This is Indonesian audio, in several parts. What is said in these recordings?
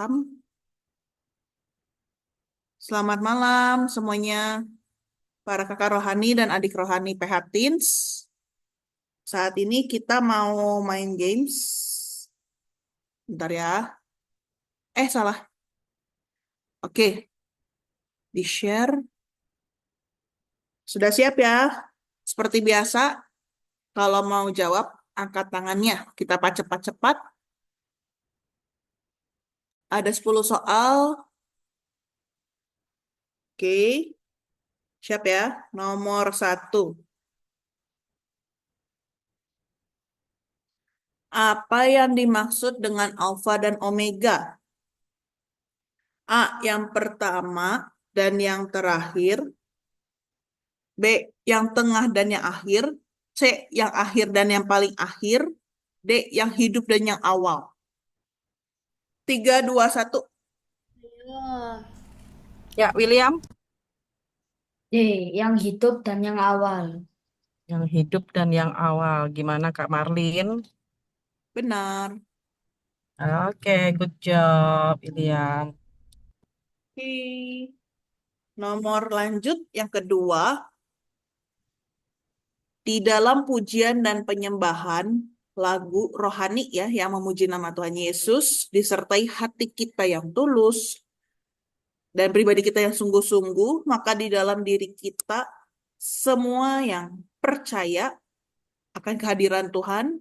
Rekam. Selamat malam semuanya, para kakak rohani dan adik rohani PH Teens. Saat ini kita mau main games. Bentar ya. Salah. Oke, di-share. Sudah siap ya? Seperti biasa, kalau mau jawab, angkat tangannya. Kita cepat-cepat. Ada 10 soal. Oke, siap ya? Nomor 1. Apa yang dimaksud dengan alfa dan omega? A, yang pertama dan yang terakhir. B, yang tengah dan yang akhir. C, yang akhir dan yang paling akhir. D, yang hidup dan yang awal. 3, 2, 1. Ya, Ya, William, D, yang hidup dan yang awal. yang hidup dan yang awal. Gimana Kak Marlin? Benar. Oke, good job, William. Oke. Nomor lanjut yang kedua. Di dalam pujian dan penyembahan lagu rohani ya yang memuji nama Tuhan Yesus disertai hati kita yang tulus dan pribadi kita yang sungguh-sungguh, maka di dalam diri kita semua yang percaya akan kehadiran Tuhan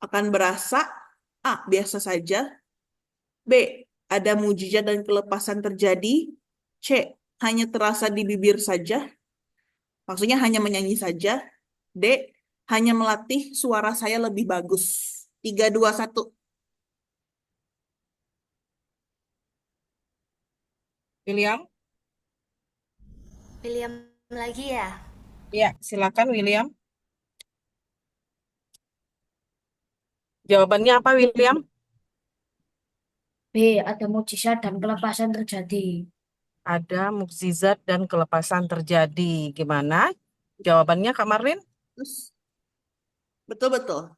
akan berasa A, biasa saja. B, ada mujizat dan kelepasan terjadi. C, hanya terasa di bibir saja. Maksudnya hanya menyanyi saja. D, hanya melatih suara saya lebih bagus. 3, 2, 1. William? William lagi ya? Ya, silakan William. Jawabannya apa, William? B, ada mujizat dan kelepasan terjadi. Ada mukjizat dan kelepasan terjadi. Gimana? Jawabannya Kak Marlin? Terus, betul-betul.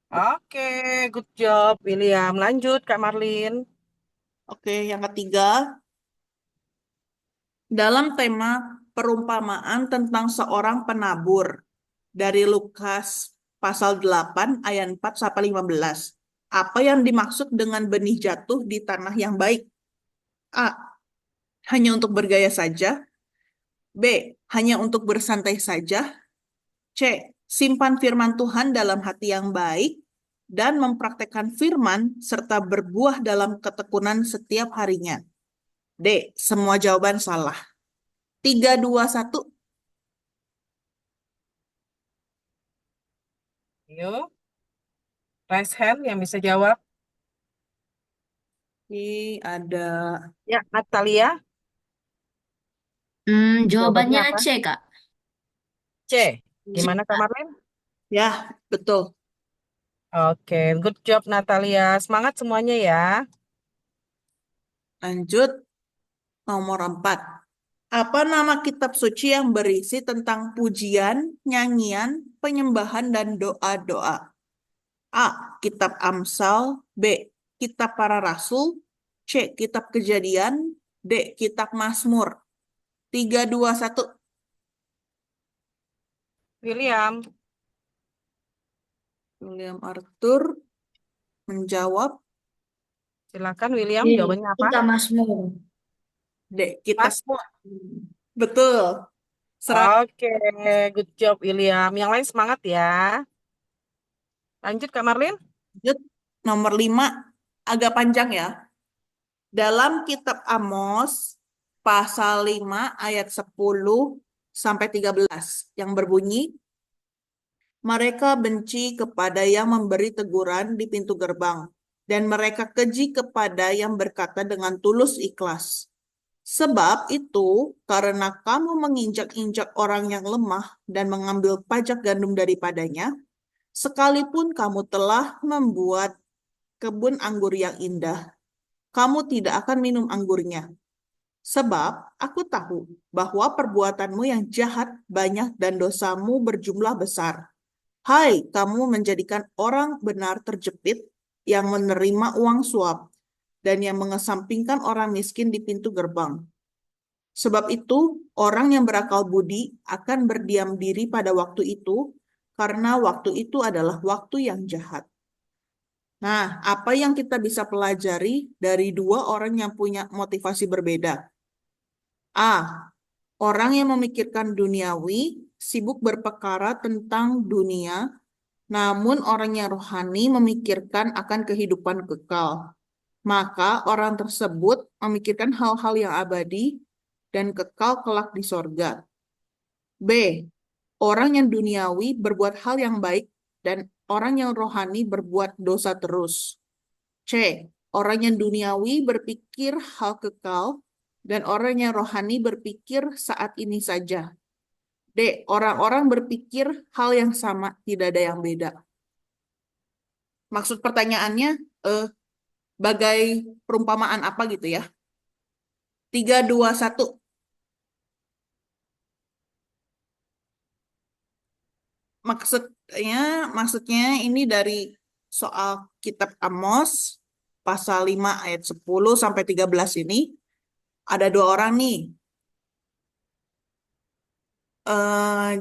Oke, good job, William. Lanjut, Kak Marlin. Oke, yang ketiga. Dalam tema perumpamaan tentang seorang penabur dari Lukas pasal 8 ayat 4 sampai 15. Apa yang dimaksud dengan benih jatuh di tanah yang baik? A, hanya untuk bergaya saja. B, hanya untuk bersantai saja. C, simpan firman Tuhan dalam hati yang baik dan mempraktekkan firman serta berbuah dalam ketekunan setiap harinya. D, semua jawaban salah. 3, 2, 1. Yuk, raise hand yang bisa jawab. Ini ada Ya, Natalia. Jawabannya Jawabannya apa? C, Kak. C. C, Gimana, Kak Kak. Marlin? ya, betul. Oke, good job Natalia. Semangat semuanya ya. Lanjut nomor 4. Apa nama kitab suci yang berisi tentang pujian, nyanyian, penyembahan, dan doa-doa? A, Kitab Amsal. B, Kitab Para Rasul. C, Kitab Kejadian. D, Kitab Mazmur. 3, 2, 1. William, William Arthur menjawab. silakan William, D, jawabannya apa? kita Mazmur. D, Kitab. Mazmur. Betul. Serah. Oke, good job William. Yang lain semangat ya. Lanjut Kak Marlin. Lanjut nomor 5. Agak panjang ya. Dalam kitab Amos pasal 5 ayat 10 sampai 13 yang berbunyi, mereka benci kepada yang memberi teguran di pintu gerbang, dan mereka keji kepada yang berkata dengan tulus ikhlas. Sebab itu, karena kamu menginjak-injak orang yang lemah dan mengambil pajak gandum daripadanya, sekalipun kamu telah membuat kebun anggur yang indah, kamu tidak akan minum anggurnya. Sebab aku tahu bahwa perbuatanmu yang jahat banyak dan dosamu berjumlah besar. Hai, kamu menjadikan orang benar terjepit yang menerima uang suap. dan yang mengesampingkan orang miskin di pintu gerbang. Sebab itu, orang yang berakal budi akan berdiam diri pada waktu itu, karena waktu itu adalah waktu yang jahat. Nah, apa yang kita bisa pelajari dari dua orang yang punya motivasi berbeda? A. Orang yang memikirkan duniawi, sibuk berperkara tentang dunia, namun orang yang rohani memikirkan akan kehidupan kekal. Maka orang tersebut memikirkan hal-hal yang abadi dan kekal kelak di sorga. B. Orang yang duniawi berbuat hal yang baik dan orang yang rohani berbuat dosa terus. C. Orang yang duniawi berpikir hal kekal dan orang yang rohani berpikir saat ini saja. D. Orang-orang berpikir hal yang sama, tidak ada yang beda. Maksud pertanyaannya, eh, bagai perumpamaan apa gitu ya? 3, 2, 1. Maksudnya, maksudnya ini dari soal kitab Amos, pasal 5 ayat 10 sampai 13 ini, ada dua orang nih.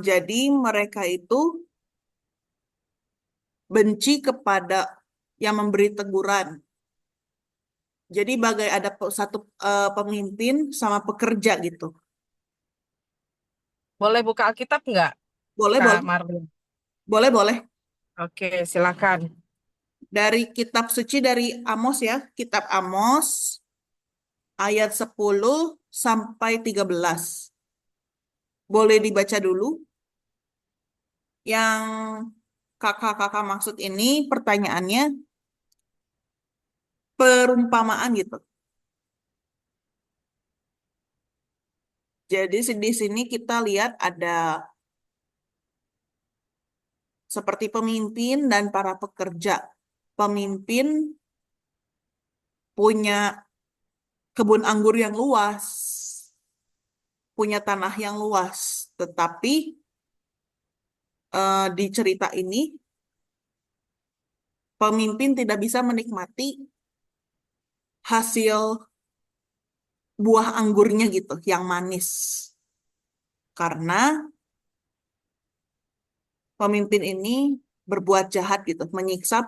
Jadi mereka itu benci kepada yang memberi teguran. Jadi bagai ada satu pemimpin sama pekerja gitu. Boleh buka Alkitab nggak, Boleh, Kak boleh. Marlin? Boleh, boleh. Oke, silakan. Dari kitab suci dari Amos ya. Kitab Amos ayat 10 sampai 13. Boleh dibaca dulu. Yang kakak-kakak maksud ini pertanyaannya perumpamaan gitu. Jadi di sini kita lihat ada seperti pemimpin dan para pekerja. Pemimpin punya kebun anggur yang luas, punya tanah yang luas, tetapi di cerita ini pemimpin tidak bisa menikmati hasil buah anggurnya gitu, yang manis. Karena pemimpin ini berbuat jahat gitu, menyiksa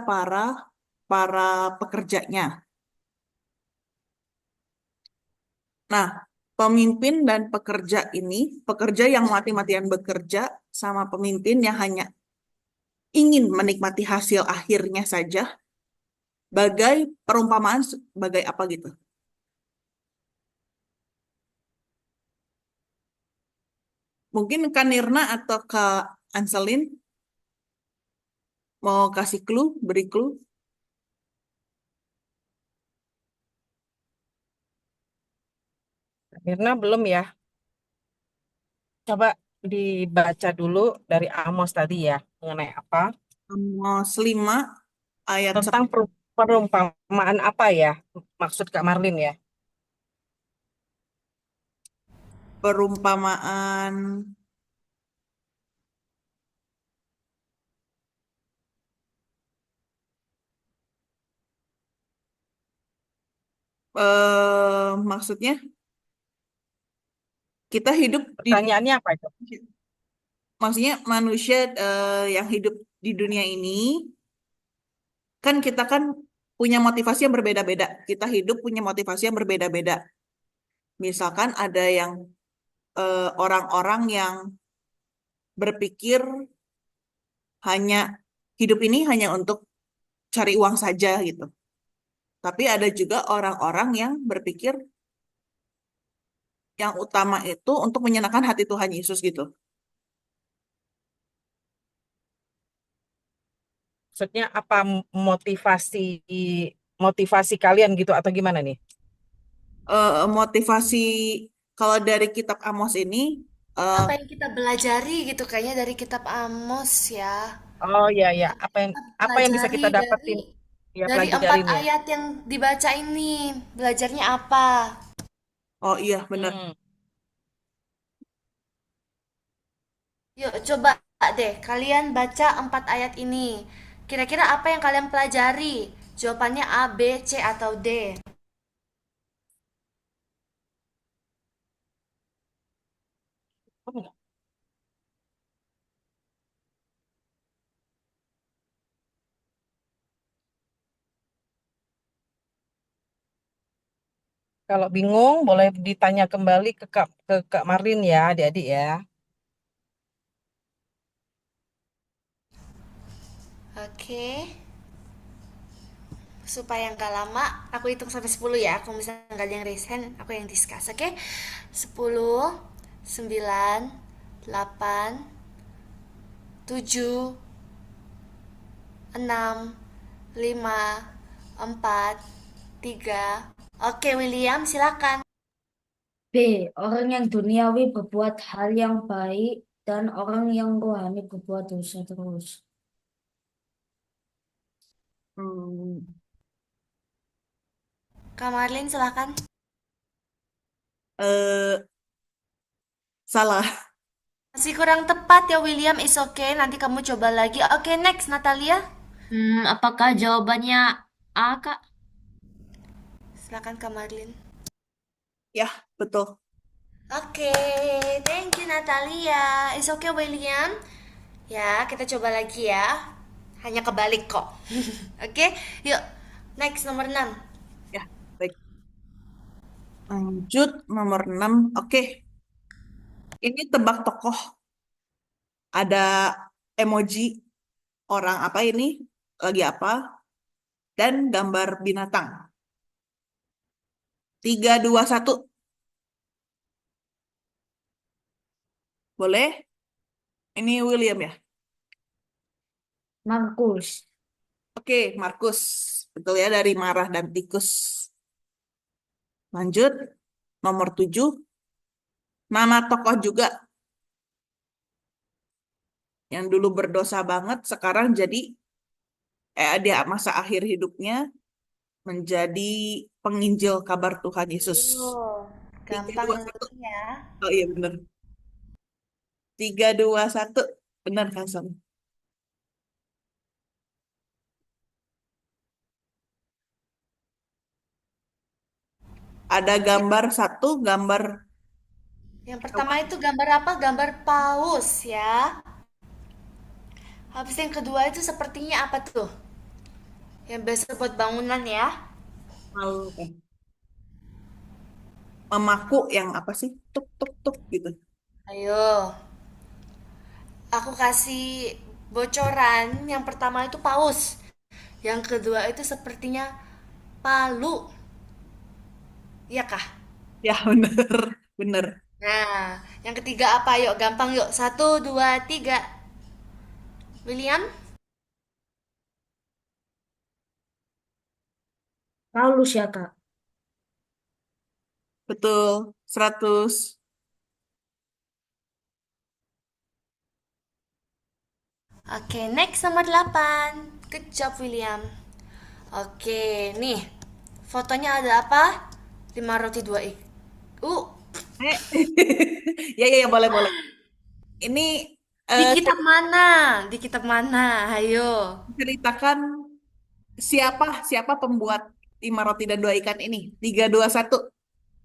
para pekerjanya. Nah, pemimpin dan pekerja ini, pekerja yang mati-matian bekerja sama pemimpin yang hanya ingin menikmati hasil akhirnya saja, bagai perumpamaan sebagai apa gitu. Mungkin Kak Nirna atau Kak Anselin mau kasih clue, beri clue. Mirna belum ya? Coba dibaca dulu dari Amos tadi ya, mengenai apa? Amos 5 ayat Tentang perumpamaan apa ya? Maksud Kak Marlin ya? perumpamaan maksudnya kita hidup di Pertanyaannya apa itu? maksudnya manusia yang hidup di dunia ini kan kita kan punya motivasi yang berbeda-beda. Kita hidup punya motivasi yang berbeda-beda. Misalkan ada yang orang-orang yang berpikir hanya hidup ini hanya untuk cari uang saja gitu. Tapi ada juga orang-orang yang berpikir yang utama itu untuk menyenangkan hati Tuhan Yesus gitu. Maksudnya apa, motivasi motivasi kalian gitu atau gimana nih? Motivasi kalau dari kitab Amos ini eh, Apa yang kita belajari gitu kayaknya dari kitab Amos ya. Oh ya ya, apa yang bisa Pelajari kita dari dapetin ya dari 4 pelajarin ya? ayat yang dibaca ini. Belajarnya apa? oh iya benar. Mm-mm. Yuk coba deh kalian baca 4 ayat ini. Kira-kira apa yang kalian pelajari? Jawabannya A, B, C, atau D. Kalau bingung boleh ditanya kembali ke Kak Marin ya, adik-adik ya. Oke. Supaya nggak lama, aku hitung sampai 10 ya. Kalau misalnya nggak ada yang raise hand, aku yang discuss, oke? 10, 9, 8, 7, 6, 5, 4, 3. Oke, William, silakan. B. Orang yang duniawi berbuat hal yang baik dan orang yang rohani berbuat dosa terus. Hmm, Kak Marlin, silakan. eh, salah. Masih kurang tepat ya, William. Is okay. Nanti kamu coba lagi. Oke, next, Natalia. Apakah jawabannya A, Kak? Silakan, Kak Marlin. Ya, betul. Oke, thank you Natalia. It's okay William. Ya, kita coba lagi ya. Hanya kebalik kok. Oke, yuk. Next nomor 6. Ya, baik. Lanjut nomor 6. Oke, ini tebak tokoh. Ada emoji orang apa ini? Lagi apa? Dan gambar binatang. 3, 2, 1. Boleh? Ini William ya? Markus. Oke, Markus. Betul ya, dari marah dan tikus. Lanjut. Nomor 7. Nama tokoh juga. Yang dulu berdosa banget, sekarang jadi dia masa akhir hidupnya menjadi penginjil kabar Tuhan Yesus. Yuk, Tiga gampang dua yang satu. ini ya. Oh iya bener. 3, 2, 1. Benar kan, Son? Ada Ya, gambar satu, gambar yang pertama hewan. itu gambar apa? Gambar paus ya. Habis yang kedua itu sepertinya apa tuh? Yang biasa buat bangunan ya. Mal- eh, Memaku yang apa sih? Tuk tuk tuk gitu. Ayo, aku kasih bocoran. Yang pertama itu paus. Yang kedua itu sepertinya palu. Iya kah? Ya bener, bener. Nah, yang ketiga apa? Yuk, gampang yuk. Satu, dua, tiga. William? Paulus ya, Kak? Betul. 100. Oke, next nomor 8. Good job, William. Oke, nih. Fotonya ada apa? 5 roti 2 ik. Eh. Ya, ya, ya, boleh, boleh. Ini Di eh, kitab mana? Di kitab mana? Ayo. ceritakan siapa siapa pembuat 5 roti dan 2 ikan ini. 3, 2, 1.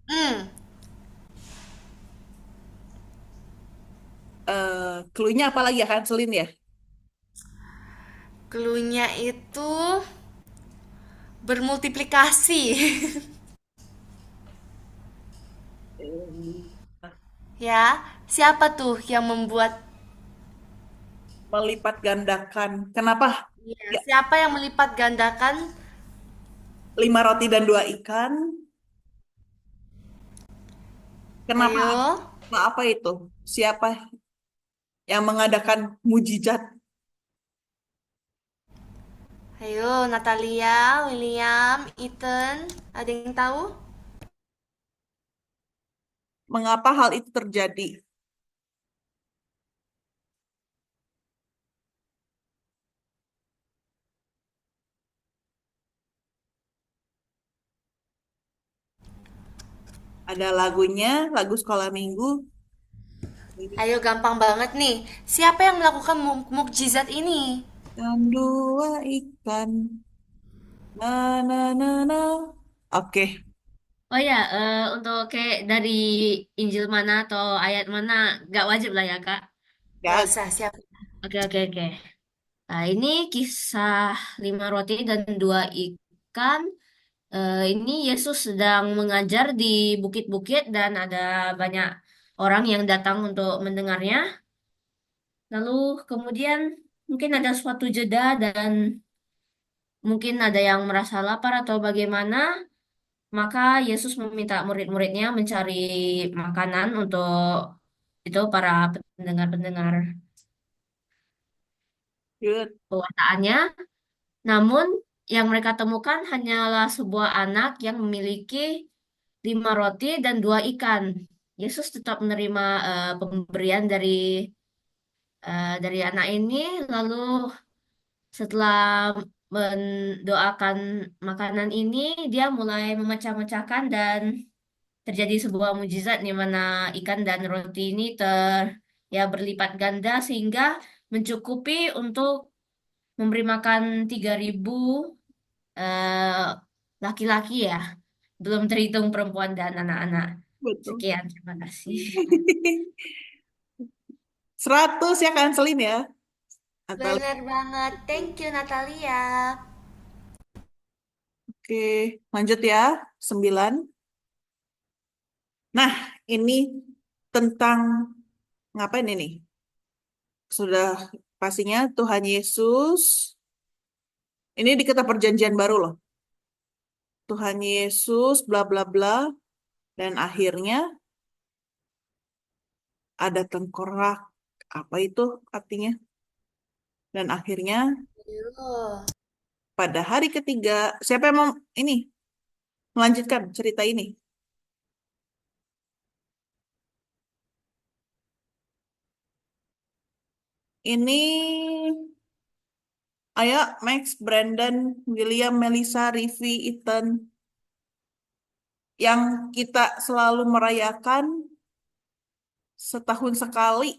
Hmm, Cluenya apa lagi ya, kan Selin ya? cluenya itu bermultiplikasi. Eh, Ya, siapa tuh yang membuat? Melipat gandakan. Kenapa? Ya, Ya, siapa yang melipat gandakan? 5 roti dan 2 ikan. Kenapa? Ayo. Apa itu? Siapa yang mengadakan mujizat? Ayo, Natalia, William, Ethan, ada yang tahu? Mengapa hal itu terjadi? Ada lagunya, lagu sekolah minggu. Ayo, gampang banget nih. Siapa yang melakukan mukjizat ini? Dan 2 ikan. Na na na na. Oke, Oh ya, untuk kayak dari Injil mana atau ayat mana, nggak wajib lah ya, Kak. Nggak ya. usah, siap. Oke, oke, oke. Nah, ini kisah 5 roti dan 2 ikan. Ini Yesus sedang mengajar di bukit-bukit dan ada banyak orang yang datang untuk mendengarnya. Lalu kemudian mungkin ada suatu jeda dan mungkin ada yang merasa lapar atau bagaimana. Maka Yesus meminta murid-muridnya mencari makanan untuk itu para pendengar-pendengar Good. pewartaannya. Namun yang mereka temukan hanyalah sebuah anak yang memiliki 5 roti dan 2 ikan. Yesus tetap menerima pemberian dari anak ini, lalu setelah mendoakan makanan ini, dia mulai memecah-mecahkan dan terjadi sebuah mujizat di mana ikan dan roti ini ya berlipat ganda sehingga mencukupi untuk memberi makan 3.000 eh, laki-laki ya, belum terhitung perempuan dan anak-anak. Betul. Sekian, terima kasih. 100 ya Kak Anselin ya. Natalia. Bener banget. Thank you, Natalia. Oke, lanjut ya. 9. Nah, ini tentang ngapain ini? Sudah pastinya Tuhan Yesus. Ini di kitab perjanjian baru loh. Tuhan Yesus bla bla bla dan akhirnya ada tengkorak. Apa itu artinya? Dan akhirnya Yuk. pada hari ketiga, siapa yang mau ini melanjutkan cerita ini? Ini ayo Max, Brandon, William, Melissa, Rivi, Ethan yang kita selalu merayakan setahun sekali.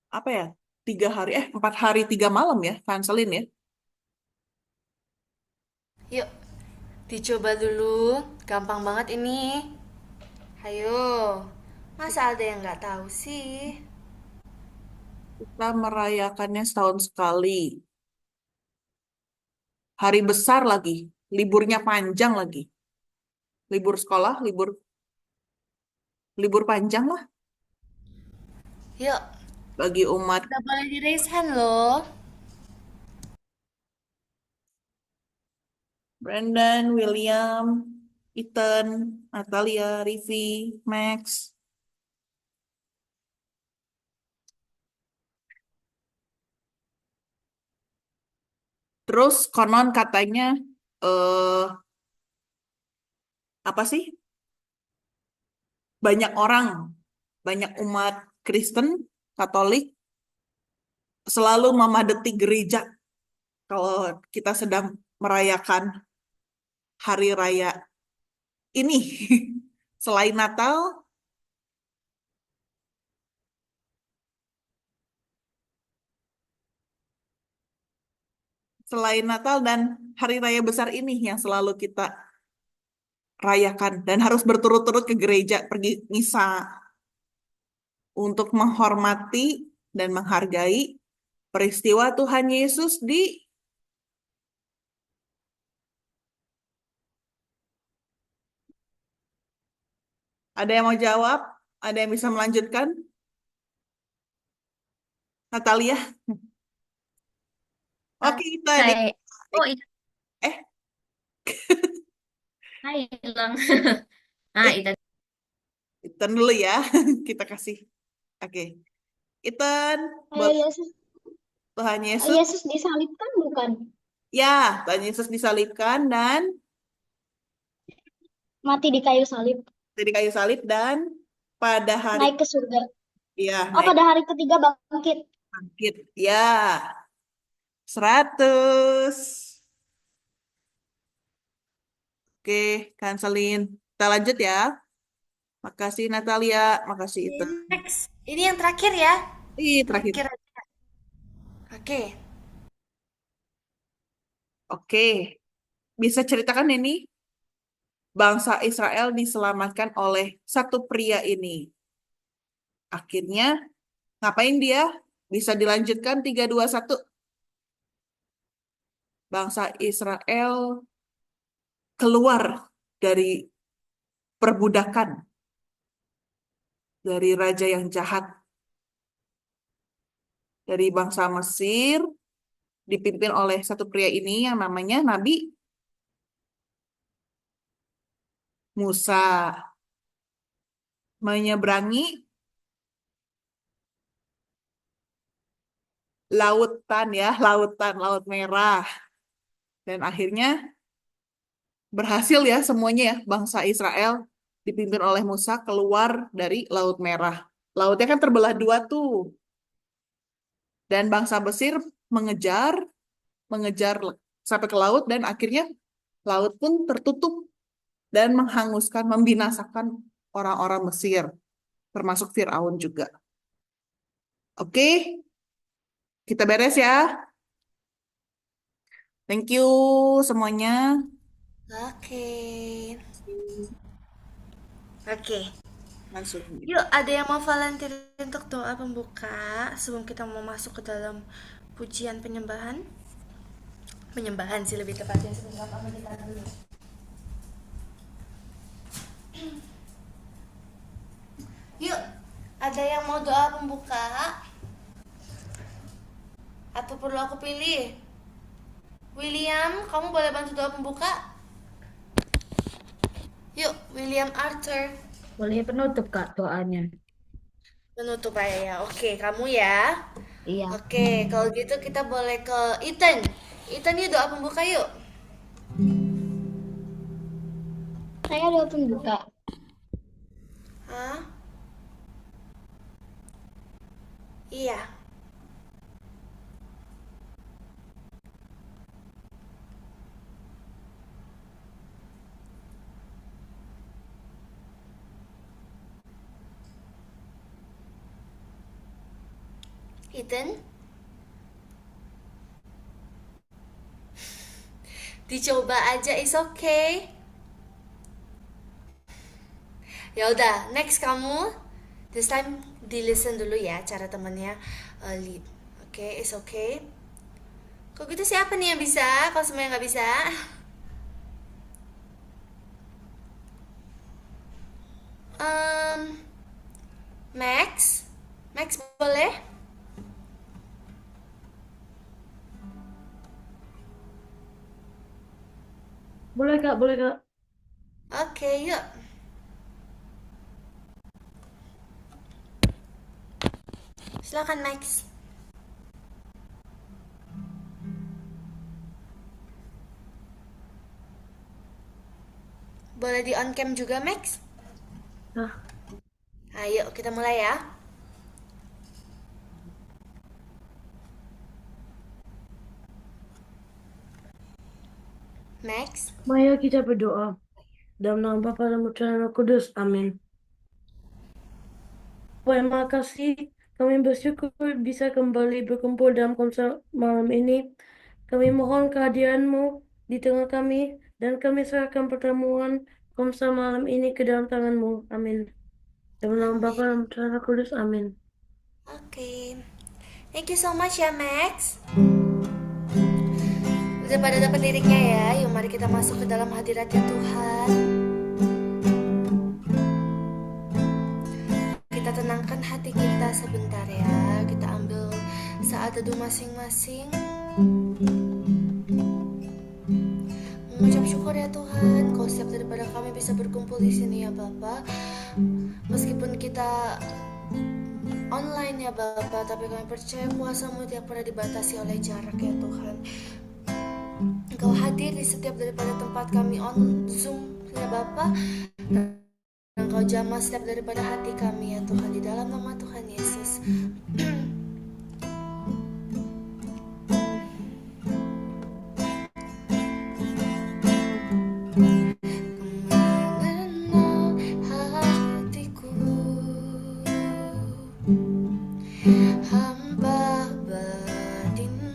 Apa ya? 3 hari, 4 hari 3 malam ya, kanselin ya. Yuk, dicoba dulu. Gampang banget ini. Ayo. Masa ada yang nggak tahu sih? Kita merayakannya setahun sekali. Hari besar lagi, liburnya panjang lagi. Libur sekolah, libur panjang lah Yuk, bagi umat. udah boleh di raise hand loh. Brandon, William, Ethan, Natalia, Rivi, Max. Terus konon katanya eh apa sih? Banyak orang, banyak umat Kristen, Katolik selalu memadati gereja kalau kita sedang merayakan hari raya ini. Selain Natal, dan hari raya besar ini yang selalu kita rayakan dan harus berturut-turut ke gereja pergi misa untuk menghormati dan menghargai peristiwa Tuhan Yesus di ada yang mau jawab? Ada yang bisa melanjutkan? Natalia? Oke, itu ada. Kayak, oh itu, Eh, hilang. eh, Itu Ethan dulu ya. Kita kasih. Oke. Ethan, buat Yesus, Tuhan Yesus. Yesus disalibkan bukan? Ya, Tuhan Yesus disalibkan dan Mati di kayu salib, di kayu salib dan pada hari naik ke surga. ya Oh, naik pada hari ketiga bangkit. bangkit. Ya, 100. Oke, kanselin. Kita lanjut ya. Makasih Natalia, makasih Ethan. Next, ini yang terakhir ya. Ih, terakhir. Terakhir aja. Oke. Oke, bisa ceritakan ini? Bangsa Israel diselamatkan oleh satu pria ini. Akhirnya, ngapain dia? Bisa dilanjutkan 3, 2, 1. Bangsa Israel keluar dari perbudakan, dari raja yang jahat, dari bangsa Mesir, dipimpin oleh satu pria ini yang namanya Nabi Musa, menyeberangi lautan ya, lautan, Laut Merah. Dan akhirnya berhasil ya semuanya ya, bangsa Israel dipimpin oleh Musa keluar dari Laut Merah. Lautnya kan terbelah dua tuh. Dan bangsa Mesir mengejar, mengejar sampai ke laut dan akhirnya laut pun tertutup dan menghanguskan, membinasakan orang-orang Mesir, termasuk Firaun juga. Oke, kita beres ya. Thank you semuanya. Oke. Oke. Langsung. Yuk, ada yang mau volunteer untuk doa pembuka sebelum kita mau masuk ke dalam pujian penyembahan? Penyembahan sih lebih tepatnya, sebentar apa kita dulu. Yuk, ada yang mau doa pembuka? Atau perlu aku pilih? William, kamu boleh bantu doa pembuka? Yuk, William Arthur. Boleh penutup Kak doanya. Penutup aja ya. Oke, kamu ya. Iya. Oke, kalau gitu kita boleh ke Ethan. Ethan, yuk doa pembuka yuk. Saya doa pembuka. Hah? Iya. Ethan? Dicoba aja, is okay. Ya udah, next kamu. This time di listen dulu ya cara temennya lead. Oke, is okay. Kok gitu siapa nih yang bisa? Kalau semuanya nggak bisa? Um, Max, Max boleh? Boleh Kak, boleh Kak. Oke, yuk. Silakan Max. Boleh di on cam juga Max? Nah, Ayo kita mulai ya. Max. mari kita berdoa. Dalam nama Bapa dan Putra dan Roh Kudus. Amin. Terima kasih. Kami bersyukur bisa kembali berkumpul dalam konser malam ini. Kami mohon kehadiran-Mu di tengah kami dan kami serahkan pertemuan konser malam ini ke dalam tangan-Mu. Amin. Dalam nama Bapa dan Putra dan Roh Kudus. Amin. Oke. Thank you so much ya Max. Udah pada dapat liriknya ya. Yuk mari kita masuk ke dalam hadiratnya Tuhan. Kita tenangkan hati kita sebentar ya. Kita ambil saat teduh masing-masing. Mengucap syukur ya Tuhan, Kau setiap daripada kami bisa berkumpul di sini ya Bapa. Meskipun kita online ya Bapa, tapi kami percaya kuasa-Mu tidak pernah dibatasi oleh jarak ya Tuhan. Engkau hadir di setiap daripada tempat kami on Zoom ya Bapa. Dan Engkau jamah setiap daripada hati kami ya Tuhan, di dalam nama Tuhan Yesus. Mengenal hatiku, hamba berdiri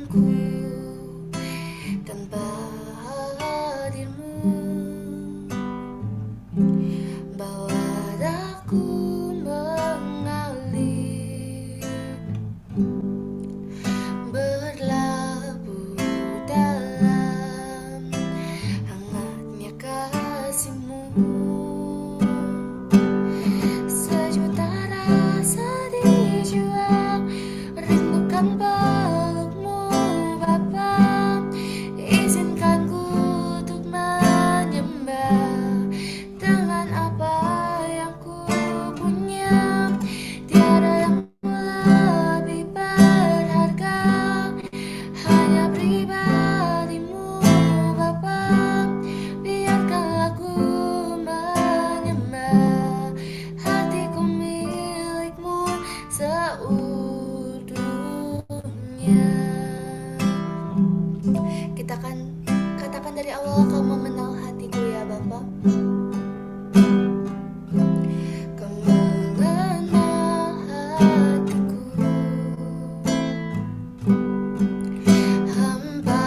bahkan dari awal Kau mengenal hatiku ya Bapa. Kau mengenal hatiku, hamba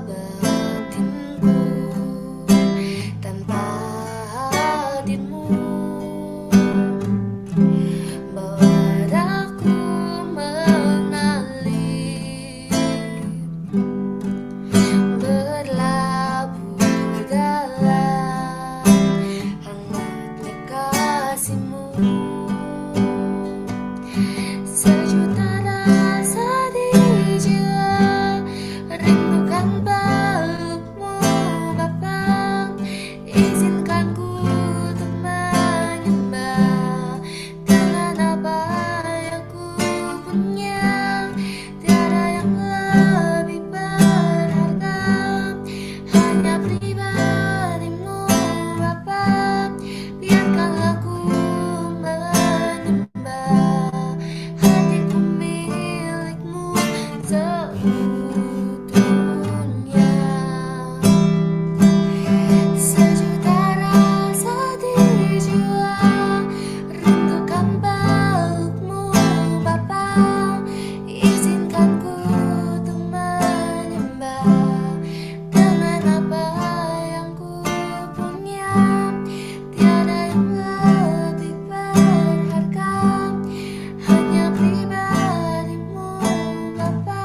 batinku, tanpa hadirmu bawa aku mengalir, berlabuh dalam hangatnya kasih-Mu. Sejuta rasa di jiwa, rindukan peluk-Mu Bapa. Izinkan ku untuk menyembah dengan apa yang ku punya. Tiada yang lebih berharga, hanya pribadi-Mu Bapa. Biarkanlah ku menyembah, hatiku milik-Mu seutuhnya. Sejuta rasa di jiwa, rindukan peluk-Mu Bapa. Izinkan ku untuk menyembah dengan apa yang ku punya. Tiada yang lebih berharga, hanya pribadi-Mu Bapa.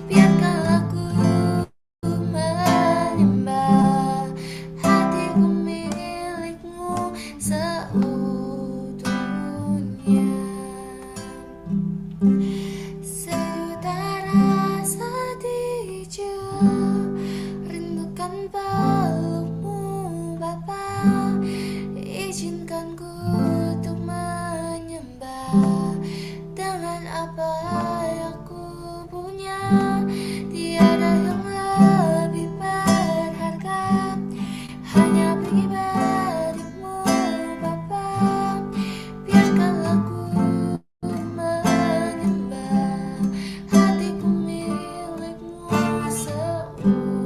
Biarkanlah ku menyembah, hatiku milik-Mu seutuhnya. Sejuta rasa di jiwa, rindukan peluk-Mu Bapa. Izinkan ku untuk menyembah dengan apa yang ku punya. Tiada yang lebih berharga, hanya pribadi-Mu Bapa. Biarkanlah ku menyembah, hatiku milik-Mu seutuhnya.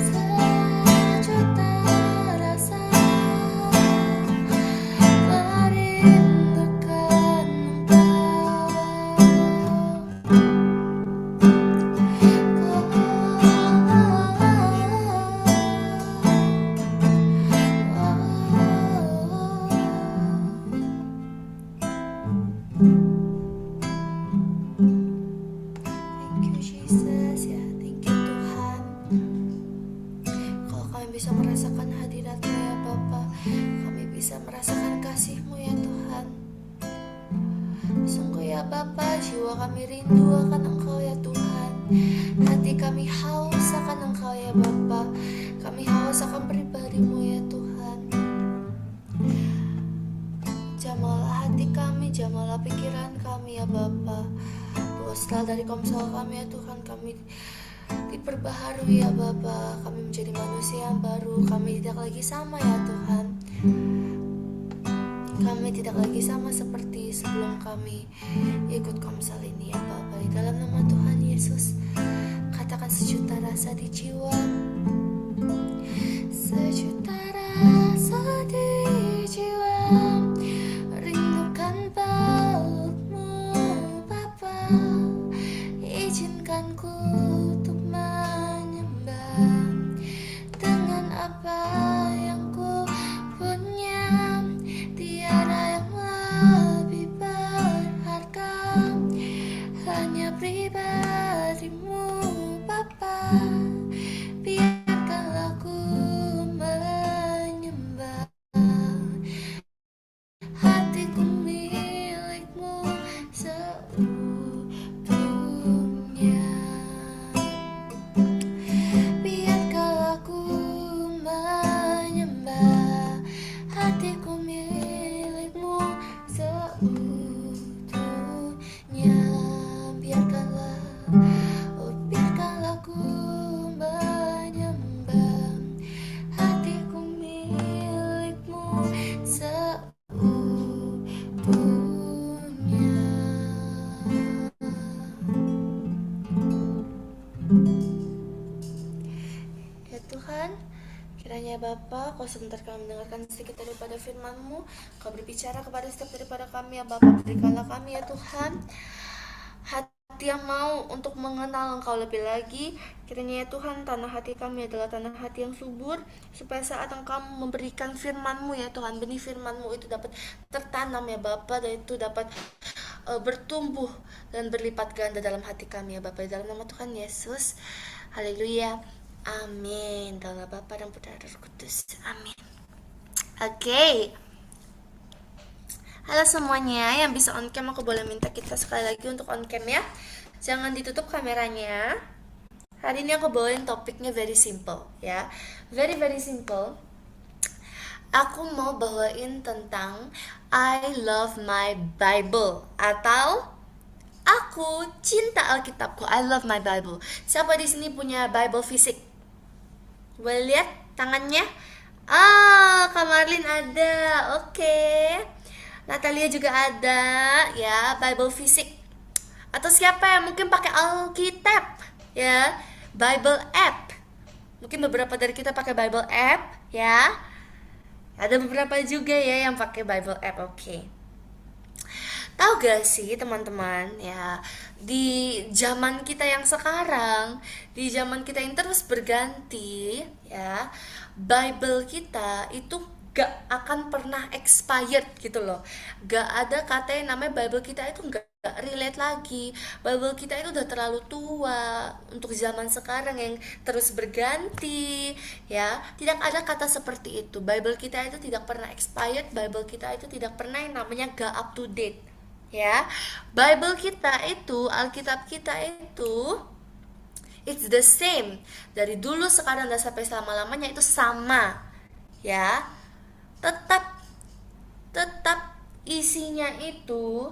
Sejuta rasa merindukan Thank you Jesus, ya thank you Tuhan. Kalau kami bisa merasakan hadirat-Mu ya Bapa, kami bisa merasakan kasih-Mu ya Tuhan. Sungguh ya Bapa, jiwa kami rindu akan Engkau ya Tuhan. Hati kami haus akan Engkau ya Bapa. Kami haus akan pribadi-Mu ya Tuhan. Jamalah hati kami, jamalah pikiran kami ya Bapa. Setelah dari Komsel kami ya Tuhan, kami diperbaharui ya Bapa. Kami menjadi manusia yang baru. Kami tidak lagi sama ya Tuhan. Kami tidak lagi sama seperti sebelum kami ikut Komsel ini ya Bapa. Di dalam nama Tuhan Yesus, katakan sejuta rasa di jiwa, sejuta rasa di jiwa, rindukan peluk-Mu Bapa. Izinkan ku untuk menyembah dengan apa yang ku punya. Tiada yang lebih berharga, hanya pribadi-Mu Bapa. Biarkanlah ku menyembah, hatiku milik-Mu seutuhnya. Oh, biarkanlah ku menyembah, hatiku milikmu seutuhnya. Ya Tuhan, kiranya Bapa, Kau sebentar kami mendengarkan sedikit daripada firman-Mu. Kau berbicara kepada setiap daripada kami ya Bapa. Berikanlah kami ya Tuhan hati yang mau untuk mengenal Engkau lebih lagi. Kiranya ya Tuhan, tanah hati kami adalah tanah hati yang subur, supaya saat Engkau memberikan firman-Mu ya Tuhan, benih firman-Mu itu dapat tertanam ya Bapa, dan itu dapat bertumbuh dan berlipat ganda dalam hati kami ya Bapa, di dalam nama Tuhan Yesus. Haleluya. Amin. Dalam nama Bapa dan Putra dan Roh Kudus. Amin. Oke. Halo semuanya, yang bisa on cam aku boleh minta kita sekali lagi untuk on cam ya. Jangan ditutup kameranya. Hari ini aku bawain topiknya very simple ya. Very simple. Aku mau bawain tentang I love my Bible atau aku cinta Alkitabku. I love my Bible. Siapa di sini punya Bible fisik? Boleh lihat tangannya? Kak Marlin ada. Oke. Natalia juga ada ya, Bible fisik. Atau siapa yang mungkin pakai Alkitab ya, Bible app. Mungkin beberapa dari kita pakai Bible app ya. Ada beberapa juga ya yang pakai Bible app. Oke. Tahu gak sih teman-teman ya, di zaman kita yang sekarang, di zaman kita yang terus berganti ya, Bible kita itu gak akan pernah expired gitu loh. Gak ada kata yang namanya Bible kita itu gak relate lagi. Bible kita itu udah terlalu tua untuk zaman sekarang yang terus berganti ya. Tidak ada kata seperti itu. Bible kita itu tidak pernah expired. Bible kita itu tidak pernah yang namanya gak up to date ya. Bible kita itu, Alkitab kita itu, it's the same. Dari dulu, sekarang, dan sampai selama-lamanya itu sama ya. Tetap isinya itu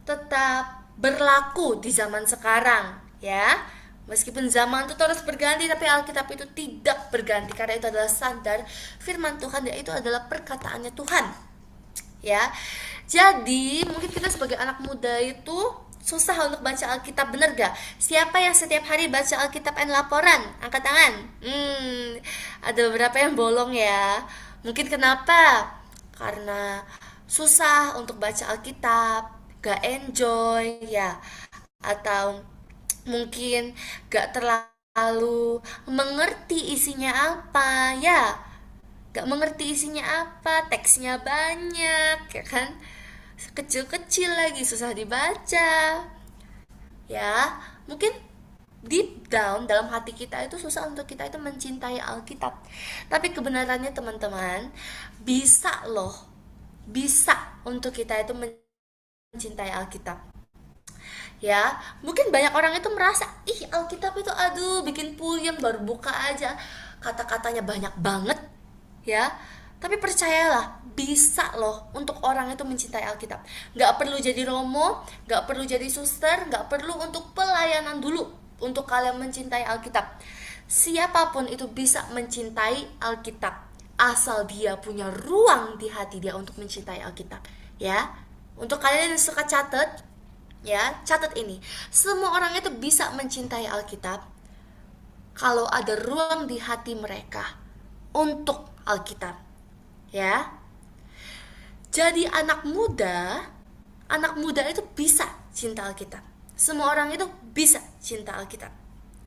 tetap berlaku di zaman sekarang ya. Meskipun zaman itu terus berganti, tapi Alkitab itu tidak berganti, karena itu adalah standar firman Tuhan, dan itu adalah perkataannya Tuhan ya. Jadi mungkin kita sebagai anak muda itu susah untuk baca Alkitab, bener gak? Siapa yang setiap hari baca Alkitab and laporan? Angkat tangan. Ada beberapa yang bolong ya. Mungkin kenapa? Karena susah untuk baca Alkitab, gak enjoy ya, atau mungkin gak terlalu mengerti isinya apa ya. Gak mengerti isinya apa, teksnya banyak ya kan, kecil-kecil lagi, susah dibaca ya. Mungkin deep down dalam hati kita itu susah untuk kita itu mencintai Alkitab. Tapi kebenarannya teman-teman, bisa loh, bisa untuk kita itu mencintai Alkitab ya. Mungkin banyak orang itu merasa, ih Alkitab itu aduh bikin puyeng, baru buka aja kata-katanya banyak banget ya. Tapi percayalah, bisa loh untuk orang itu mencintai Alkitab. Gak perlu jadi romo, gak perlu jadi suster, gak perlu untuk pelayanan dulu untuk kalian mencintai Alkitab. Siapapun itu bisa mencintai Alkitab, asal dia punya ruang di hati dia untuk mencintai Alkitab ya. Untuk kalian yang suka catat ya, catat ini. Semua orang itu bisa mencintai Alkitab kalau ada ruang di hati mereka untuk Alkitab ya. Jadi anak muda itu bisa cinta Alkitab. Semua orang itu bisa cinta Alkitab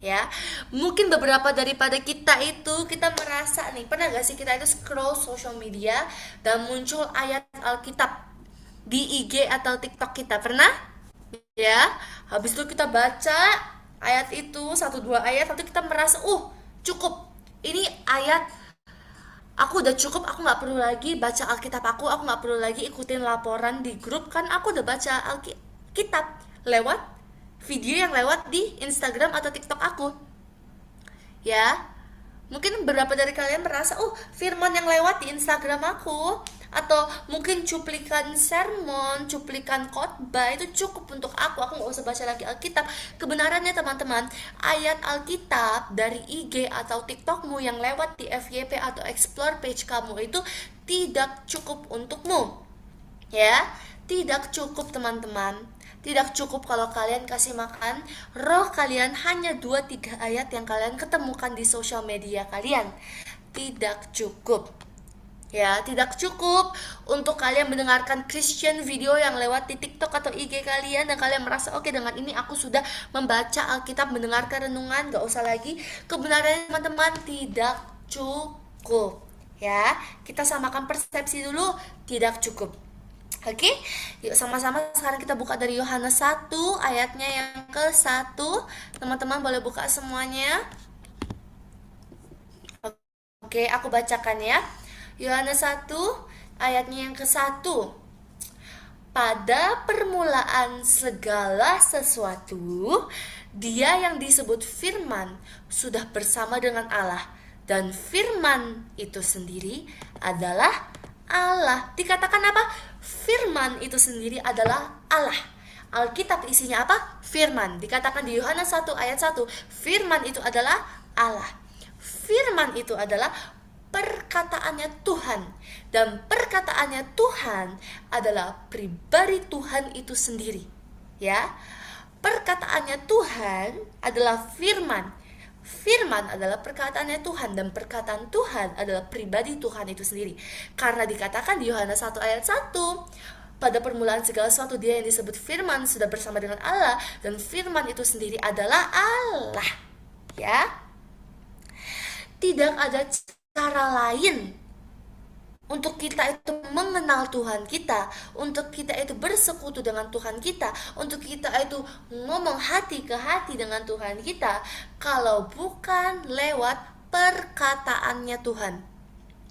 ya. Mungkin beberapa daripada kita itu, kita merasa nih, pernah gak sih kita itu scroll social media dan muncul ayat Alkitab di IG atau TikTok kita? Pernah ya. Habis itu kita baca ayat itu, 1-2 ayat, lalu kita merasa cukup, ini ayat aku udah cukup, aku gak perlu lagi baca Alkitab aku gak perlu lagi ikutin laporan di grup, kan aku udah baca Alkitab lewat video yang lewat di Instagram atau TikTok aku ya. Mungkin beberapa dari kalian merasa, firman yang lewat di Instagram aku atau mungkin cuplikan sermon, cuplikan khotbah itu cukup untuk aku nggak usah baca lagi Alkitab. Kebenarannya teman-teman, ayat Alkitab dari IG atau TikTokmu yang lewat di FYP atau explore page kamu itu tidak cukup untukmu, ya, tidak cukup teman-teman. Tidak cukup kalau kalian kasih makan roh kalian hanya 2-3 ayat yang kalian ketemukan di sosial media kalian. Tidak cukup. Ya, tidak cukup untuk kalian mendengarkan Christian video yang lewat di TikTok atau IG kalian dan kalian merasa oke, dengan ini aku sudah membaca Alkitab, mendengarkan renungan, gak usah lagi. Kebenarannya teman-teman tidak cukup. Ya, kita samakan persepsi dulu, tidak cukup. Oke, yuk sama-sama sekarang kita buka dari Yohanes 1 ayatnya yang ke-1. Teman-teman boleh buka semuanya. Oke, aku bacakan ya. Yohanes 1 ayatnya yang ke-1. Pada permulaan segala sesuatu, Dia yang disebut Firman sudah bersama dengan Allah, dan Firman itu sendiri adalah Allah. Dikatakan apa? Firman itu sendiri adalah Allah. Alkitab isinya apa? Firman. Dikatakan di Yohanes 1 ayat 1, Firman itu adalah Allah. Firman itu adalah perkataannya Tuhan, dan perkataannya Tuhan adalah pribadi Tuhan itu sendiri. Ya, perkataannya Tuhan adalah firman. Firman adalah perkataannya Tuhan, dan perkataan Tuhan adalah pribadi Tuhan itu sendiri. Karena dikatakan di Yohanes 1 ayat 1, pada permulaan segala sesuatu Dia yang disebut Firman sudah bersama dengan Allah, dan Firman itu sendiri adalah Allah. Ya, tidak ada cara lain untuk kita itu mengenal Tuhan kita, untuk kita itu bersekutu dengan Tuhan kita, untuk kita itu ngomong hati ke hati dengan Tuhan kita, kalau bukan lewat perkataannya Tuhan.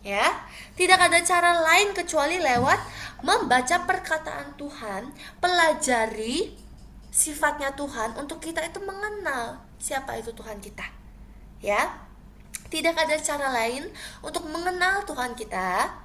Ya, tidak ada cara lain kecuali lewat membaca perkataan Tuhan, pelajari sifatnya Tuhan untuk kita itu mengenal siapa itu Tuhan kita. Ya, tidak ada cara lain untuk mengenal Tuhan kita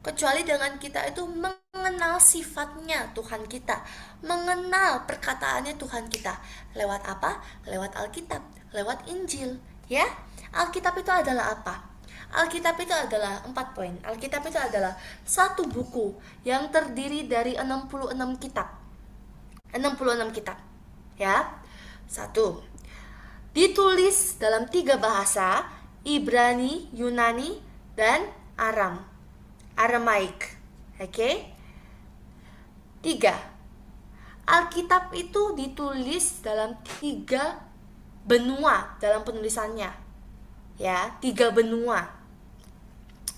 kecuali dengan kita itu mengenal sifatnya Tuhan kita, mengenal perkataannya Tuhan kita. Lewat apa? Lewat Alkitab, lewat Injil. Ya, Alkitab itu adalah apa? Alkitab itu adalah 4 poin. Alkitab itu adalah satu buku yang terdiri dari 66 kitab. 66 kitab. Ya. 1. Ditulis dalam 3 bahasa, Ibrani, Yunani, dan Aramaik. Oke. 3. Alkitab itu ditulis dalam 3 benua dalam penulisannya. Ya, 3 benua.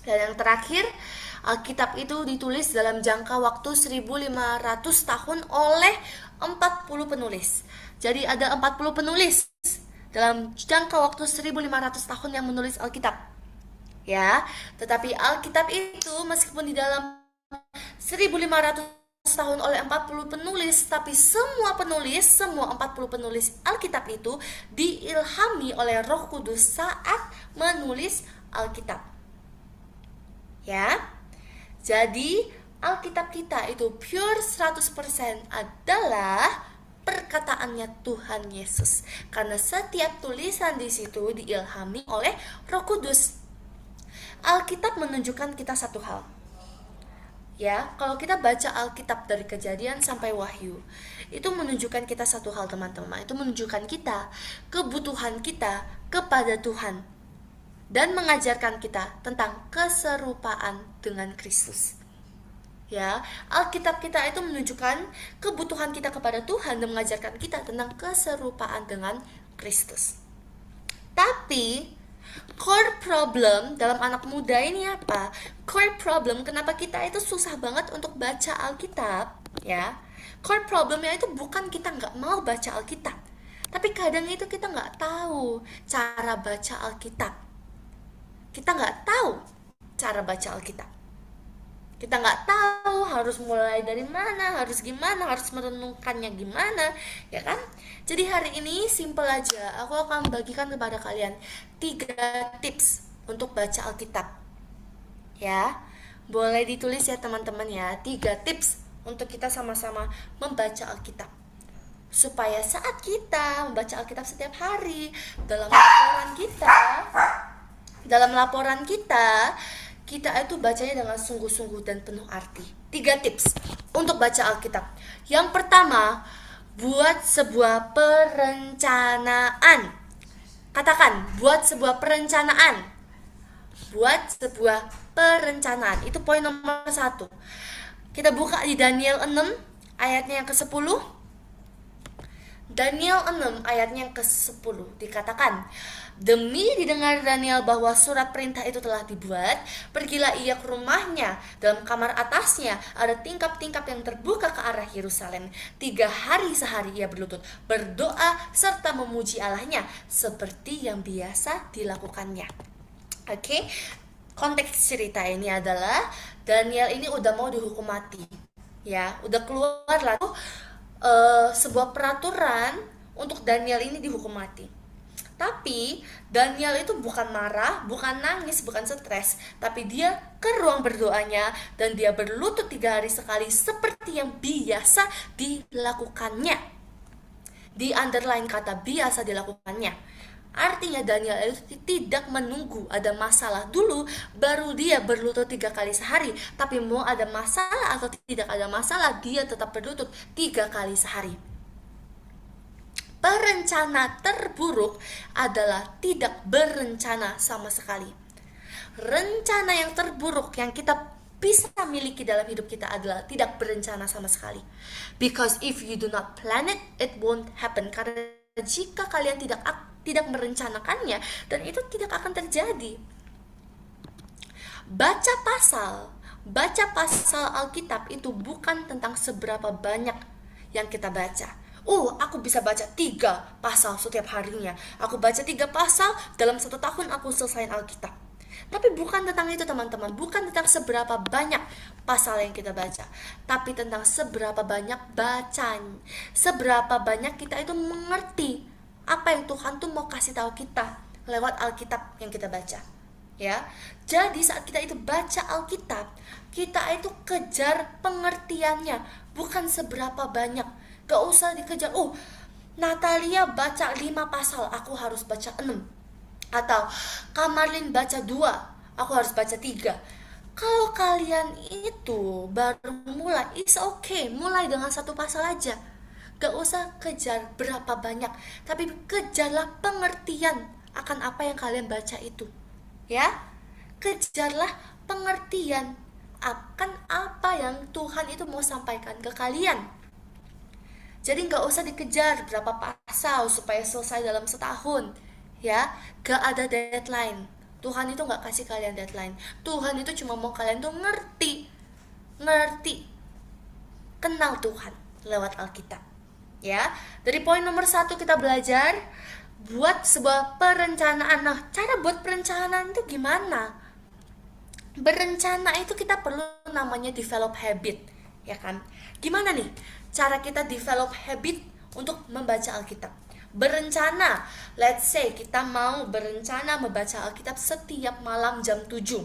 Dan yang terakhir, Alkitab itu ditulis dalam jangka waktu 1500 tahun oleh 40 penulis. Jadi ada 40 penulis dalam jangka waktu 1500 tahun yang menulis Alkitab. Ya, tetapi Alkitab itu meskipun di dalam 1500 tahun oleh 40 penulis, tapi semua 40 penulis Alkitab itu diilhami oleh Roh Kudus saat menulis Alkitab. Ya. Jadi Alkitab kita itu pure 100% adalah perkataannya Tuhan Yesus. Karena setiap tulisan di situ diilhami oleh Roh Kudus. Alkitab menunjukkan kita satu hal. Ya, kalau kita baca Alkitab dari Kejadian sampai Wahyu, itu menunjukkan kita satu hal, teman-teman. Itu menunjukkan kita kebutuhan kita kepada Tuhan dan mengajarkan kita tentang keserupaan dengan Kristus. Ya, Alkitab kita itu menunjukkan kebutuhan kita kepada Tuhan dan mengajarkan kita tentang keserupaan dengan Kristus. Tapi core problem dalam anak muda ini apa? Core problem kenapa kita itu susah banget untuk baca Alkitab, ya? Core problemnya itu bukan kita nggak mau baca Alkitab, tapi kadang itu kita nggak tahu cara baca Alkitab. Kita nggak tahu cara baca Alkitab. Kita nggak tahu harus mulai dari mana, harus gimana, harus merenungkannya gimana, ya kan? Jadi hari ini simple aja, aku akan bagikan kepada kalian 3 tips untuk baca Alkitab. Ya, Boleh ditulis ya teman-teman ya, 3 tips untuk kita sama-sama membaca Alkitab. Supaya saat kita membaca Alkitab setiap hari, dalam laporan kita itu bacanya dengan sungguh-sungguh dan penuh arti. 3 tips untuk baca Alkitab. Yang pertama, buat sebuah perencanaan. Katakan, buat sebuah perencanaan. Buat sebuah perencanaan. Itu poin nomor 1. Kita buka di Daniel 6 ayatnya yang ke-10. Daniel 6 ayatnya yang ke-10 dikatakan, demi didengar Daniel bahwa surat perintah itu telah dibuat, pergilah ia ke rumahnya. Dalam kamar atasnya ada tingkap-tingkap yang terbuka ke arah Yerusalem. 3 hari sehari ia berlutut, berdoa serta memuji Allahnya seperti yang biasa dilakukannya. Oke, konteks cerita ini adalah Daniel ini udah mau dihukum mati. Ya, udah keluar lah tuh sebuah peraturan untuk Daniel ini dihukum mati. Tapi Daniel itu bukan marah, bukan nangis, bukan stres, tapi dia ke ruang berdoanya dan dia berlutut 3 hari sekali seperti yang biasa dilakukannya. Di underline kata biasa dilakukannya. Artinya Daniel itu tidak menunggu ada masalah dulu baru dia berlutut 3 kali sehari. Tapi mau ada masalah atau tidak ada masalah, dia tetap berlutut 3 kali sehari. Perencana terburuk adalah tidak berencana sama sekali. Rencana yang terburuk yang kita bisa miliki dalam hidup kita adalah tidak berencana sama sekali. Because if you do not plan it, it won't happen. Karena jika kalian tidak merencanakannya, dan itu tidak akan terjadi. Baca pasal Alkitab itu bukan tentang seberapa banyak yang kita baca. Aku bisa baca 3 pasal setiap harinya. Aku baca 3 pasal dalam 1 tahun aku selesaiin Alkitab. Tapi bukan tentang itu teman-teman. Bukan tentang seberapa banyak pasal yang kita baca, tapi tentang seberapa banyak bacaan. Seberapa banyak kita itu mengerti apa yang Tuhan tuh mau kasih tahu kita lewat Alkitab yang kita baca. Ya, jadi saat kita itu baca Alkitab, kita itu kejar pengertiannya, bukan seberapa banyak. Gak usah dikejar, Natalia baca 5 pasal, aku harus baca 6. Atau Kamarlin baca 2, aku harus baca 3. Kalau kalian itu baru mulai, it's okay, mulai dengan 1 pasal aja. Gak usah kejar berapa banyak, tapi kejarlah pengertian akan apa yang kalian baca itu. Ya, kejarlah pengertian akan apa yang Tuhan itu mau sampaikan ke kalian. Jadi gak usah dikejar berapa pasal supaya selesai dalam setahun. Ya, gak ada deadline. Tuhan itu gak kasih kalian deadline. Tuhan itu cuma mau kalian tuh ngerti, kenal Tuhan lewat Alkitab. Ya, dari poin nomor 1 kita belajar buat sebuah perencanaan. Nah, cara buat perencanaan itu gimana? Berencana itu kita perlu namanya develop habit, ya kan? Gimana nih cara kita develop habit untuk membaca Alkitab? Berencana, let's say kita mau berencana membaca Alkitab setiap malam jam 7.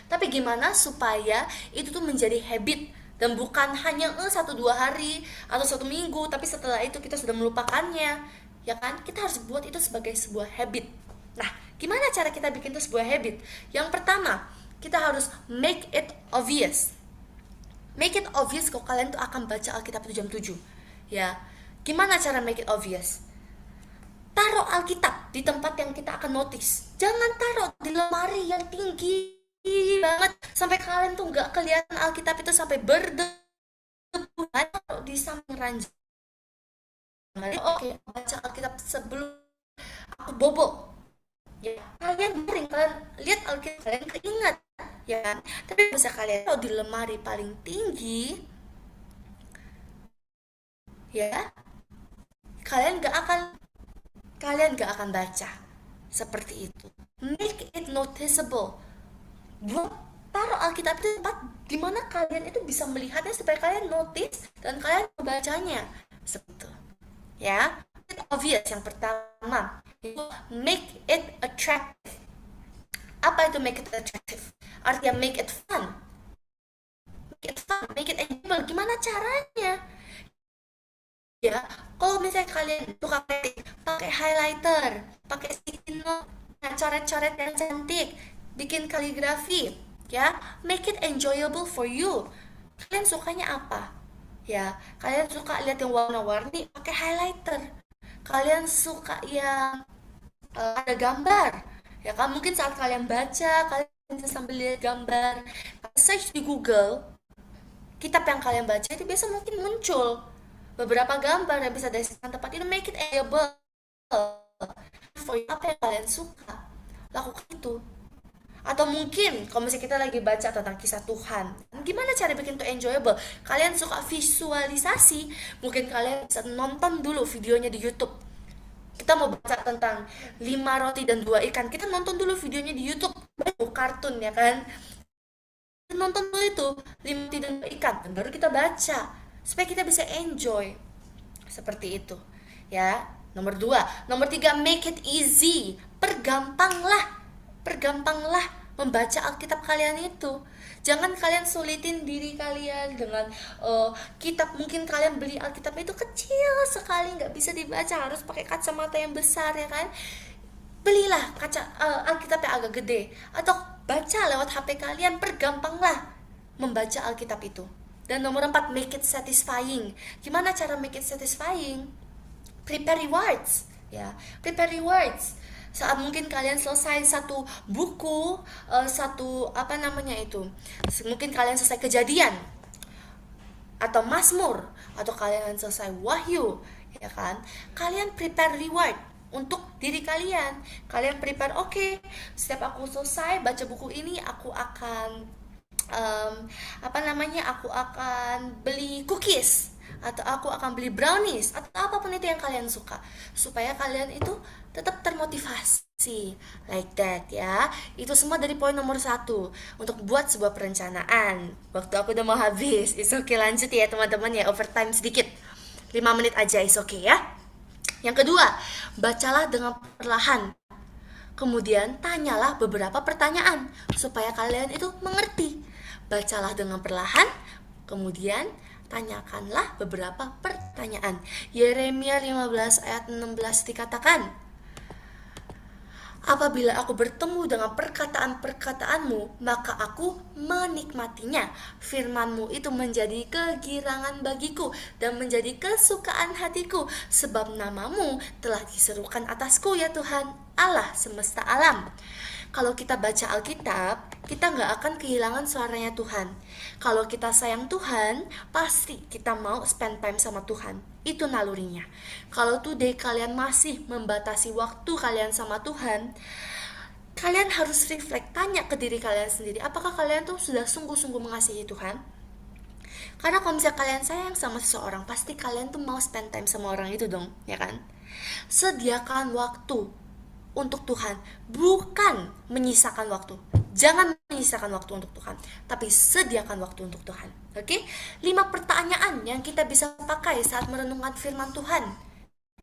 Tapi gimana supaya itu tuh menjadi habit dan bukan hanya 1-2 hari atau 1 minggu, tapi setelah itu kita sudah melupakannya, ya kan? Kita harus buat itu sebagai sebuah habit. Nah, gimana cara kita bikin itu sebuah habit? Yang pertama, kita harus make it obvious. Make it obvious kalau kalian tuh akan baca Alkitab itu jam 7. Ya, gimana cara make it obvious? Taruh Alkitab di tempat yang kita akan notice. Jangan taruh di lemari yang tinggi banget sampai kalian tuh nggak kelihatan Alkitab itu sampai berdebu. Taruh di samping ranjang. Oke, baca Alkitab sebelum aku bobo. Ya, kalian boring, kalian lihat Alkitab, kalian keingat, ya kan? Tapi bisa kalian taruh di lemari paling tinggi, ya, kalian gak akan baca seperti itu. Make it noticeable. Buat taruh Alkitab itu tempat dimana kalian itu bisa melihatnya supaya kalian notice dan kalian membacanya seperti itu. Ya, it obvious yang pertama. Itu make it attractive. Apa itu make it attractive? Artinya make it fun, make it enjoyable. Gimana caranya? Ya, kalau misalnya kalian suka ketik, pakai highlighter, pakai sticky note, coret-coret yang cantik, bikin kaligrafi, ya, make it enjoyable for you. Kalian sukanya apa? Ya, kalian suka lihat yang warna-warni, pakai highlighter. Kalian suka yang ada gambar, ya kan? Mungkin saat kalian baca, kalian bisa sambil lihat gambar. Search di Google, kitab yang kalian baca itu biasa mungkin muncul beberapa gambar yang bisa deskripsikan tempat itu. Make it enjoyable for you. Apa yang kalian suka, lakukan itu. Atau mungkin kalau misalnya kita lagi baca tentang kisah Tuhan, gimana cara bikin itu enjoyable? Kalian suka visualisasi, mungkin kalian bisa nonton dulu videonya di YouTube. Kita mau baca tentang 5 roti dan 2 ikan, kita nonton dulu videonya di YouTube, kartun ya kan. Kita nonton dulu itu 5 roti dan 2 ikan, dan baru kita baca supaya kita bisa enjoy. Seperti itu ya. Nomor 2. Nomor 3, make it easy. Pergampanglah membaca Alkitab kalian itu. Jangan kalian sulitin diri kalian dengan kitab. Mungkin kalian beli Alkitabnya itu kecil sekali, nggak bisa dibaca, harus pakai kacamata yang besar ya kan. Belilah Alkitab yang agak gede, atau baca lewat HP kalian. Pergampanglah membaca Alkitab itu. Dan nomor 4, make it satisfying. Gimana cara make it satisfying? Prepare rewards, ya. Prepare rewards. Saat mungkin kalian selesai satu buku, mungkin kalian selesai Kejadian atau Mazmur, atau kalian selesai Wahyu, ya kan? Kalian prepare reward untuk diri kalian. Kalian prepare, oke, setiap aku selesai baca buku ini, aku akan aku akan beli cookies, atau aku akan beli brownies, atau apapun itu yang kalian suka, supaya kalian itu tetap termotivasi, like that ya. Itu semua dari poin nomor 1, untuk buat sebuah perencanaan. Waktu aku udah mau habis, is okay, lanjut ya teman-teman ya, overtime sedikit, 5 menit aja, is okay ya. Yang kedua, bacalah dengan perlahan. Kemudian tanyalah beberapa pertanyaan supaya kalian itu mengerti. Bacalah dengan perlahan, kemudian tanyakanlah beberapa pertanyaan. Yeremia 15 ayat 16 dikatakan, apabila aku bertemu dengan perkataan-perkataanmu, maka aku menikmatinya. Firmanmu itu menjadi kegirangan bagiku dan menjadi kesukaan hatiku, sebab namamu telah diserukan atasku ya Tuhan, Allah semesta alam. Kalau kita baca Alkitab, kita nggak akan kehilangan suaranya Tuhan. Kalau kita sayang Tuhan, pasti kita mau spend time sama Tuhan. Itu nalurinya. Kalau today kalian masih membatasi waktu kalian sama Tuhan, kalian harus reflect, tanya ke diri kalian sendiri, apakah kalian tuh sudah sungguh-sungguh mengasihi Tuhan? Karena kalau misalnya kalian sayang sama seseorang, pasti kalian tuh mau spend time sama orang itu dong, ya kan? Sediakan waktu untuk Tuhan, bukan menyisakan waktu. Jangan menyisakan waktu untuk Tuhan, tapi sediakan waktu untuk Tuhan. Oke? 5 pertanyaan yang kita bisa pakai saat merenungkan firman Tuhan.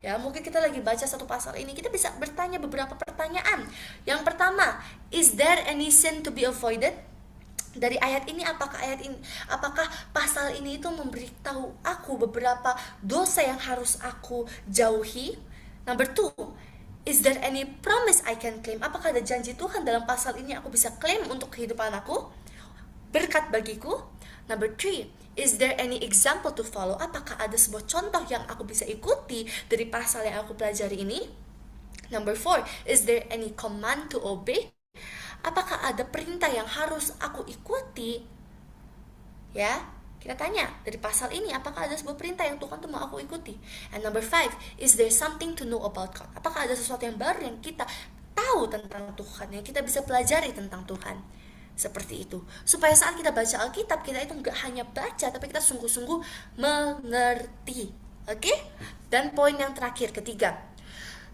Ya, mungkin kita lagi baca satu pasal ini, kita bisa bertanya beberapa pertanyaan. Yang pertama, is there any sin to be avoided? Dari ayat ini, apakah pasal ini itu memberitahu aku beberapa dosa yang harus aku jauhi? Number 2, is there any promise I can claim? Apakah ada janji Tuhan dalam pasal ini aku bisa claim untuk kehidupan aku? Berkat bagiku. Number 3, is there any example to follow? Apakah ada sebuah contoh yang aku bisa ikuti dari pasal yang aku pelajari ini? Number 4, is there any command to obey? Apakah ada perintah yang harus aku ikuti? Ya, kita tanya dari pasal ini, apakah ada sebuah perintah yang Tuhan tuh mau aku ikuti? And number 5, is there something to know about God? Apakah ada sesuatu yang baru yang kita tahu tentang Tuhan, yang kita bisa pelajari tentang Tuhan? Seperti itu. Supaya saat kita baca Alkitab, kita itu nggak hanya baca, tapi kita sungguh-sungguh mengerti. Oke? Dan poin yang terakhir, ketiga,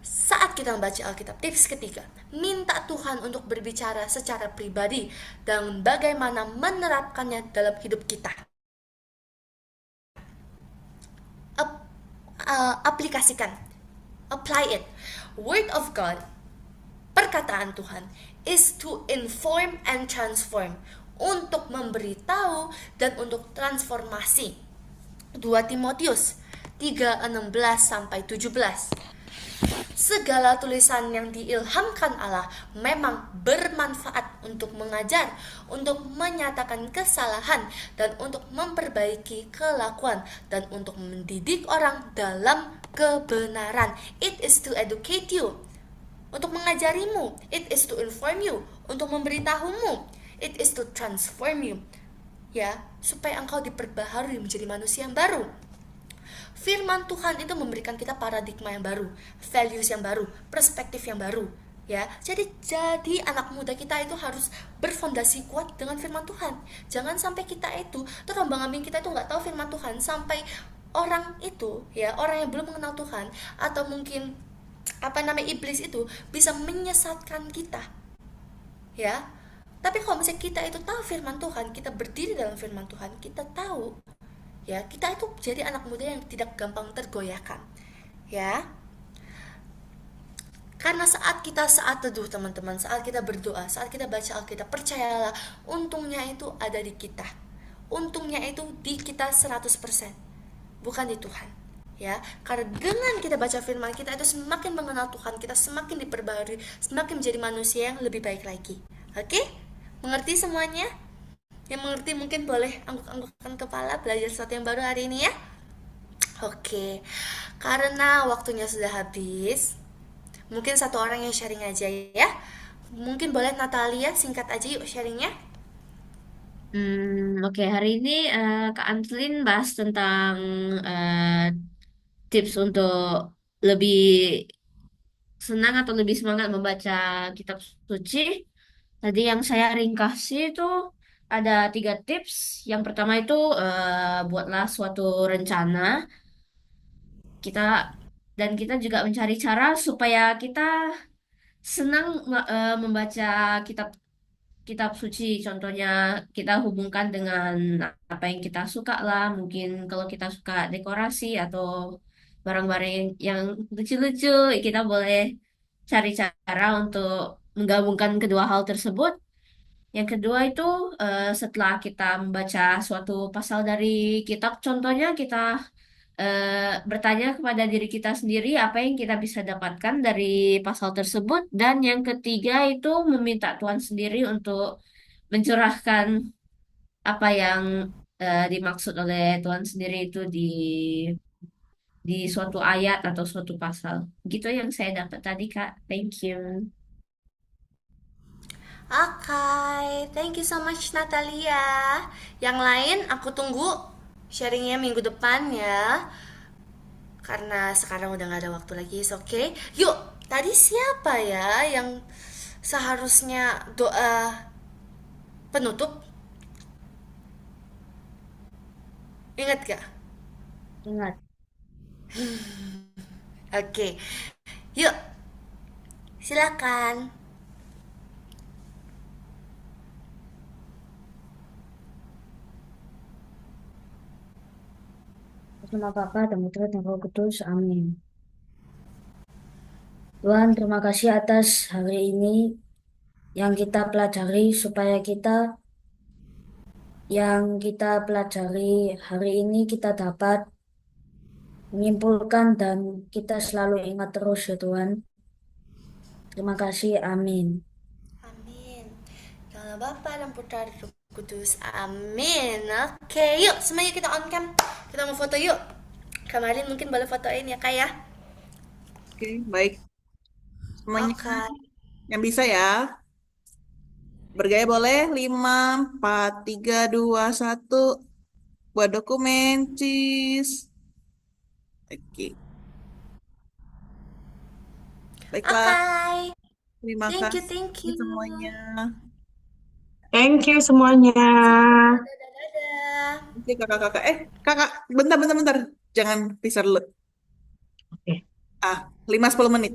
saat kita membaca Alkitab, tips ketiga, minta Tuhan untuk berbicara secara pribadi dan bagaimana menerapkannya dalam hidup kita. Aplikasikan, apply it. Word of God perkataan Tuhan is to inform and transform, untuk memberitahu dan untuk transformasi. 2 Timotius 3:16-17. Segala tulisan yang diilhamkan Allah memang bermanfaat untuk mengajar, untuk menyatakan kesalahan, dan untuk memperbaiki kelakuan, dan untuk mendidik orang dalam kebenaran. It is to educate you, untuk mengajarimu. It is to inform you, untuk memberitahumu. It is to transform you, ya, supaya engkau diperbaharui menjadi manusia yang baru. Firman Tuhan itu memberikan kita paradigma yang baru, values yang baru, perspektif yang baru, ya. Jadi anak muda kita itu harus berfondasi kuat dengan firman Tuhan. Jangan sampai kita itu terombang-ambing, kita itu nggak tahu firman Tuhan, sampai orang itu, ya, orang yang belum mengenal Tuhan atau mungkin iblis itu bisa menyesatkan kita, ya. Tapi kalau misalnya kita itu tahu firman Tuhan, kita berdiri dalam firman Tuhan, kita tahu, ya, kita itu jadi anak muda yang tidak gampang tergoyahkan, ya. Karena saat teduh, teman-teman, saat kita berdoa, saat kita baca Alkitab, percayalah, untungnya itu ada di kita. Untungnya itu di kita 100%, bukan di Tuhan, ya. Karena dengan kita baca firman, kita itu semakin mengenal Tuhan, kita semakin diperbaharui, semakin menjadi manusia yang lebih baik lagi. Oke? Mengerti semuanya? Yang mengerti mungkin boleh angguk-anggukkan kepala, belajar sesuatu yang baru hari ini, ya. Oke, karena waktunya sudah habis, mungkin satu orang yang sharing aja, ya. Mungkin boleh Natalia, singkat aja yuk sharingnya. Oke, hari ini Kak Anslin bahas tentang tips untuk lebih senang atau lebih semangat membaca kitab suci. Tadi yang saya ringkasi itu ada 3 tips. Yang pertama itu buatlah suatu rencana. Kita juga mencari cara supaya kita senang membaca kitab suci. Contohnya kita hubungkan dengan apa yang kita suka lah. Mungkin kalau kita suka dekorasi atau barang-barang yang lucu-lucu, kita boleh cari cara untuk menggabungkan kedua hal tersebut. Yang kedua itu setelah kita membaca suatu pasal dari kitab, contohnya kita bertanya kepada diri kita sendiri apa yang kita bisa dapatkan dari pasal tersebut. Dan yang ketiga itu meminta Tuhan sendiri untuk mencurahkan apa yang dimaksud oleh Tuhan sendiri itu di suatu ayat atau suatu pasal. Gitu yang saya dapat tadi, Kak. Thank you. Oke, thank you so much Natalia. Yang lain aku tunggu sharingnya minggu depan, ya. Karena sekarang udah gak ada waktu lagi, oke. Yuk, tadi siapa ya yang seharusnya doa penutup? Ingat gak? Ingat. Oke, yuk, silakan. Nama Bapa dan Putra dan Roh Kudus. Amin. Tuhan, terima kasih atas hari ini yang kita pelajari, supaya yang kita pelajari hari ini kita dapat menyimpulkan dan kita selalu ingat terus, ya Tuhan. Terima kasih. Amin. Amin. Dalam Bapa dan Putra dan Roh Kudus. Amin. Oke, yuk semuanya kita on cam. Kita mau foto yuk. Kemarin mungkin boleh fotoin ya, Kak, ya. Oke, baik. Semuanya Oke. yang bisa ya. Bergaya boleh. 5, 4, 3, 2, 1. Buat dokumen, cheese. Oke. Baiklah. Oke. Terima Thank kasih you. semuanya. Thank you semuanya. Dadah. Oke, kakak-kakak. Kakak, bentar. Jangan pisah dulu. Oke. 5-10 menit.